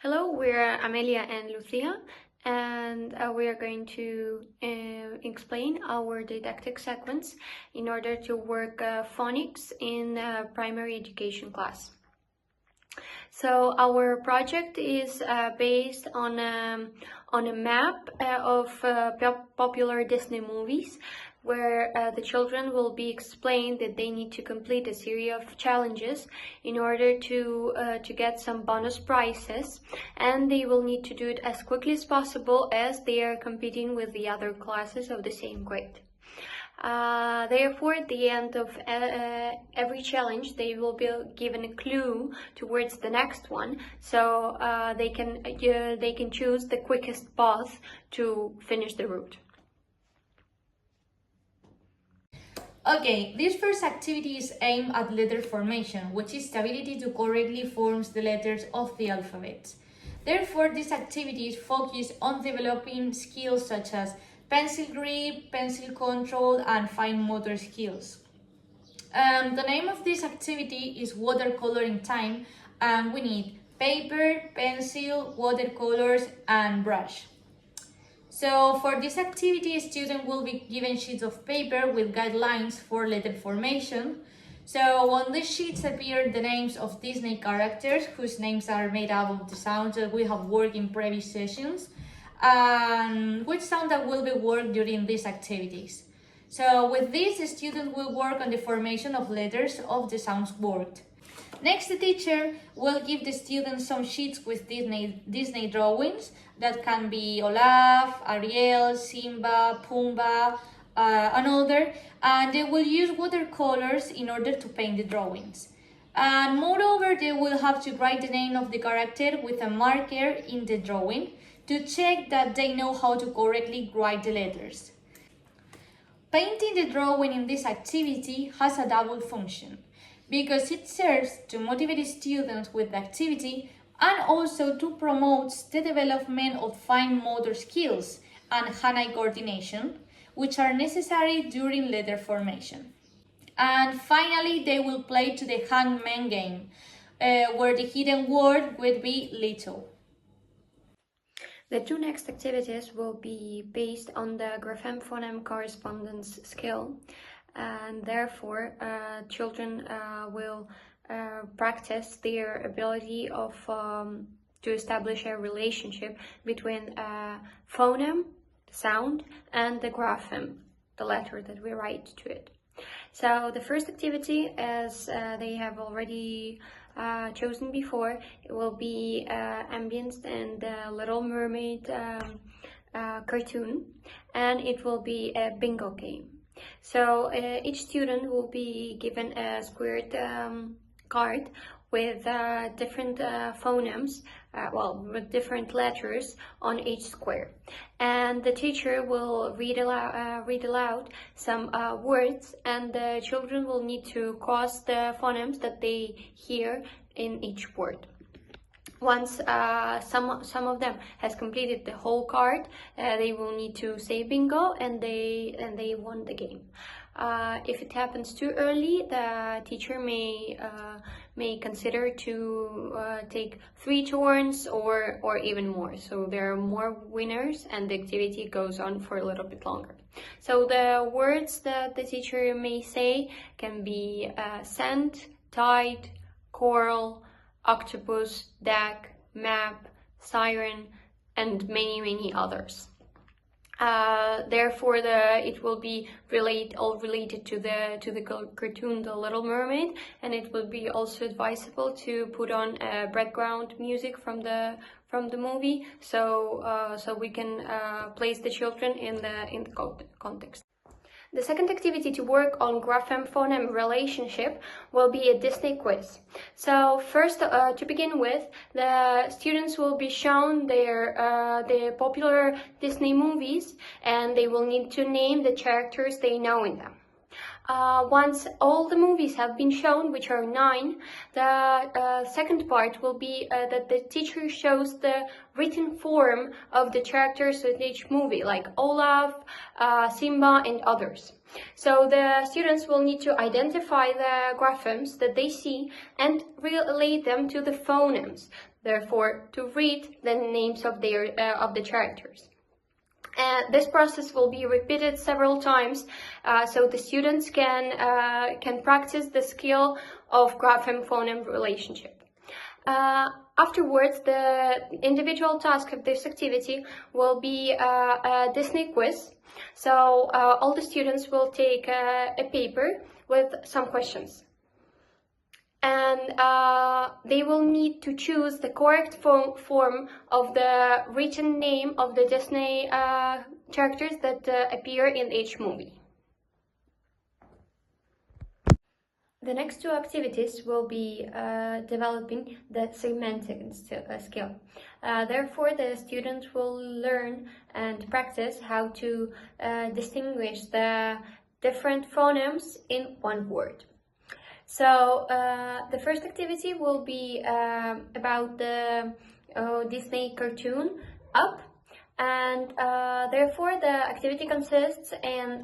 Hello, we're Amelia and Lucía, and we are going to explain our didactic sequence in order to work phonics in primary education class. So our project is based on a map of popular Disney movies, where the children will be explained that they need to complete a series of challenges in order to get some bonus prizes, and they will need to do it as quickly as possible as they are competing with the other classes of the same grade. Therefore, at the end of every challenge, they will be given a clue towards the next one, so they can choose the quickest path to finish the route. Okay, this first activity is aimed at letter formation, which is the ability to correctly form the letters of the alphabet. Therefore, this activity is focused on developing skills such as pencil grip, pencil control, and fine motor skills. The name of this activity is watercoloring time, and we need paper, pencil, watercolors, and brush. So for this activity, students will be given sheets of paper with guidelines for letter formation. So on these sheets appear the names of Disney characters whose names are made up of the sounds that we have worked in previous sessions, and which sound that will be worked during these activities. So with this, the student will work on the formation of letters of the sounds worked. Next, the teacher will give the students some sheets with Disney drawings that can be Olaf, Ariel, Simba, Pumbaa, and other, and they will use watercolors in order to paint the drawings. And moreover, they will have to write the name of the character with a marker in the drawing to check that they know how to correctly write the letters. Painting the drawing in this activity has a double function, because it serves to motivate students with the activity and also to promote the development of fine motor skills and hand-eye coordination, which are necessary during letter formation. And finally, they will play to the hangman game, where the hidden word would be little. The two next activities will be based on the grapheme-phoneme correspondence skill, and therefore children will practice their ability of to establish a relationship between phoneme, the sound, and the grapheme, the letter that we write to it. So the first activity, as they have already chosen before, it will be ambience and the Little Mermaid cartoon, and it will be a bingo game. So each student will be given a squared card with different phonemes, with different letters on each square, and the teacher will read aloud some words, and the children will need to cross the phonemes that they hear in each word. Once some of them has completed the whole card, they will need to say bingo, and they won the game. If it happens too early, the teacher may consider to take 3 turns or even more. So there are more winners, and the activity goes on for a little bit longer. So the words that the teacher may say can be sand, tide, coral, octopus, duck, map, siren, and many others. Therefore, it will be all related to the cartoon The Little Mermaid, and it will be also advisable to put on background music from the movie, so we can place the children in the context. The second activity to work on grapheme-phoneme relationship will be a Disney quiz. So first, to begin with, the students will be shown the popular Disney movies, and they will need to name the characters they know in them. Once all the movies have been shown, which are 9, the second part will be that the teacher shows the written form of the characters in each movie, like Olaf, Simba, and others. So the students will need to identify the graphemes that they see and relate them to the phonemes therefore to read the names of the characters. This process will be repeated several times, so the students can practice the skill of grapheme-phoneme relationship. Afterwards, the individual task of this activity will be a Disney quiz. So all the students will take a paper with some questions. And they will need to choose the correct form of the written name of the Disney characters that appear in each movie. The next two activities will be developing the segmenting skill. Therefore, the students will learn and practice how to distinguish the different phonemes in one word. So the first activity will be about the Disney cartoon Up, and therefore the activity consists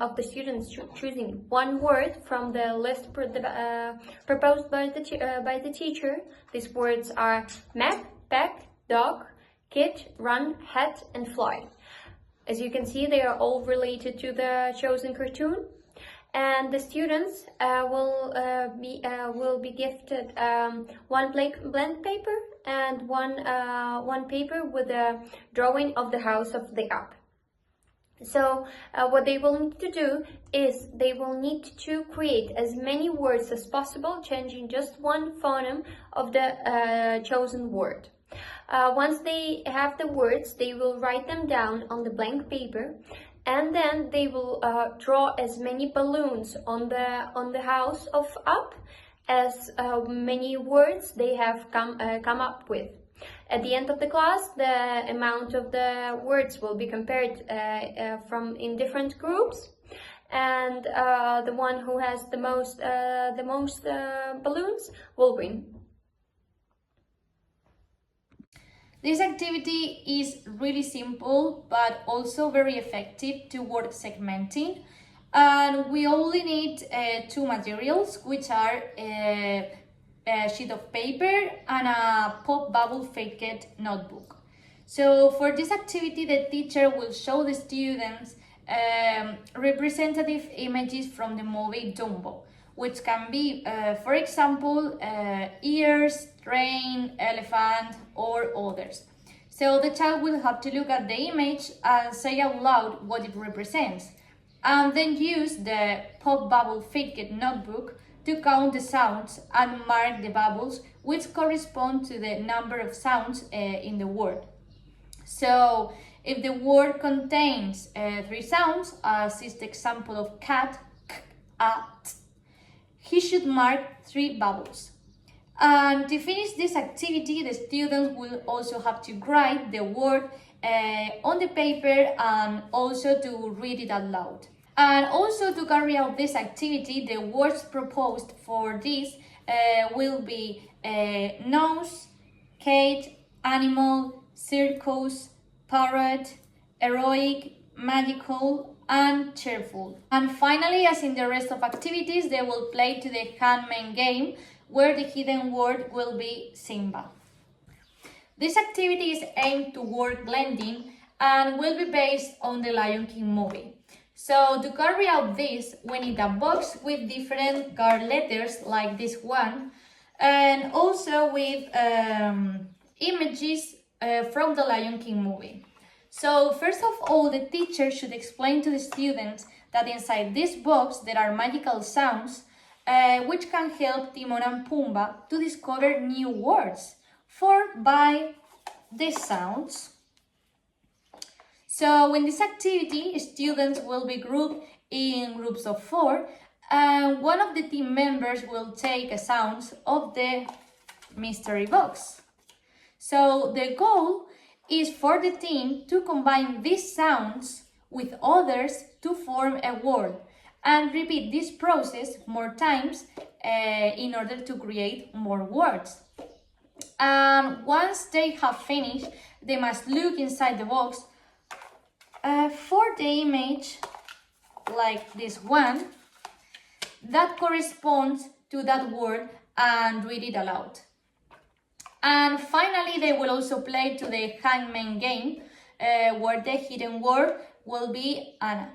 of the students choosing one word from the list proposed by the teacher. These words are map, pack, dog, kid, run, hat, and fly. As you can see, they are all related to the chosen cartoon. And the students will be gifted one blank paper and one paper with a drawing of the house of the Up. So what they will need to do is they will need to create as many words as possible, changing just one phoneme of the chosen word. Once they have the words, they will write them down on the blank paper, and then they will draw as many balloons on the house of Up as many words they have come up with. At the end of the class, the amount of the words will be compared in different groups, and the one who has the most balloons will win. This activity is really simple but also very effective toward segmenting, and we only need two materials, which are a sheet of paper and a pop bubble faked notebook. So for this activity, the teacher will show the students representative images from the movie Dumbo, which can be, for example, ears, train, elephant, or others. So the child will have to look at the image and say out loud what it represents, and then use the pop bubble faked notebook to count the sounds and mark the bubbles, which correspond to the number of sounds in the word. So if the word contains 3 sounds, as is the example of cat, k, a, t, he should mark 3 bubbles. And to finish this activity, the students will also have to write the word on the paper and also to read it out loud. And also to carry out this activity, the words proposed for this will be nose, cat, animal, circus, parrot, heroic, magical, and cheerful. And finally, as in the rest of activities, they will play to the handmade game, where the hidden word will be Simba. This activity is aimed toward blending and will be based on the Lion King movie. So to carry out this, we need a box with different card letters like this one, and also with images from the Lion King movie. So first of all, the teacher should explain to the students that inside this box there are magical sounds which can help Timon and Pumbaa to discover new words formed by these sounds. So in this activity, students will be grouped in groups of 4, and one of the team members will take a sound of the mystery box. So the goal is for the team to combine these sounds with others to form a word, and repeat this process more times in order to create more words. And once they have finished, they must look inside the box for the image, like this one, that corresponds to that word and read it aloud. And finally, they will also play to the hangman game, where the hidden word will be Anna.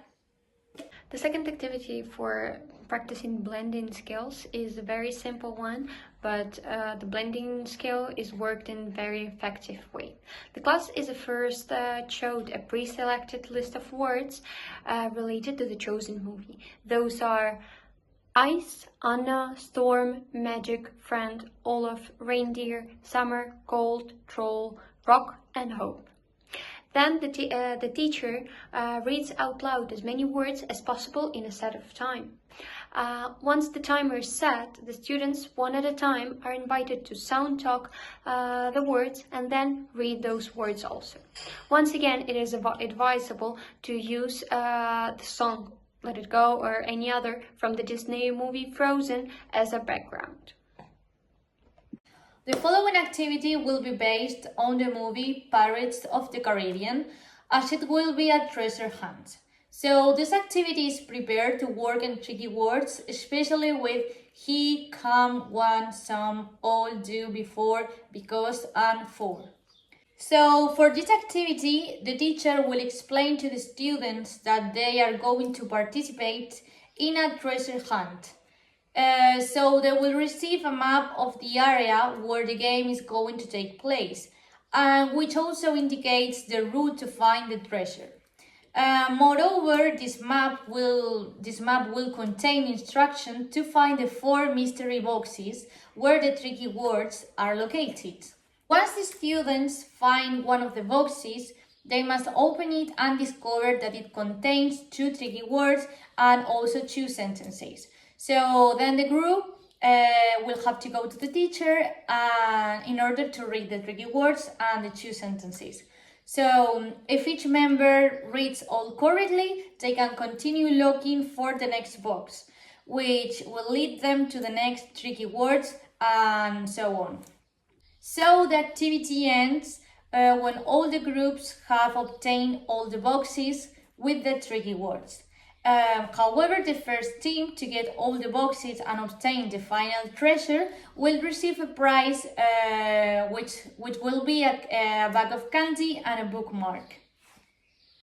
The second activity for practicing blending skills is a very simple one, but the blending skill is worked in a very effective way. The class is first showed a pre-selected list of words related to the chosen movie. Those are ice, Anna, storm, magic, friend, Olaf, reindeer, summer, cold, troll, rock, and hope. Then the teacher reads out loud as many words as possible in a set of time. Once the timer is set, the students, one at a time, are invited to sound talk the words and then read those words also. Once again, it is advisable to use the song Let It Go or any other from the Disney movie Frozen as a background. The following activity will be based on the movie Pirates of the Caribbean, as it will be a treasure hunt. So this activity is prepared to work on tricky words, especially with he, come, one, some, all, do, before, because, and for. So for this activity, the teacher will explain to the students that they are going to participate in a treasure hunt. So they will receive a map of the area where the game is going to take place, which also indicates the route to find the treasure. Moreover, this map will contain instruction to find the 4 mystery boxes where the tricky words are located. Once the students find one of the boxes, they must open it and discover that it contains 2 tricky words and also 2 sentences. So then the group will have to go to the teacher in order to read the tricky words and the 2 sentences. So if each member reads all correctly, they can continue looking for the next box, which will lead them to the next tricky words and so on. So the activity ends when all the groups have obtained all the boxes with the tricky words. However, the first team to get all the boxes and obtain the final treasure will receive a prize, which will be a bag of candy and a bookmark.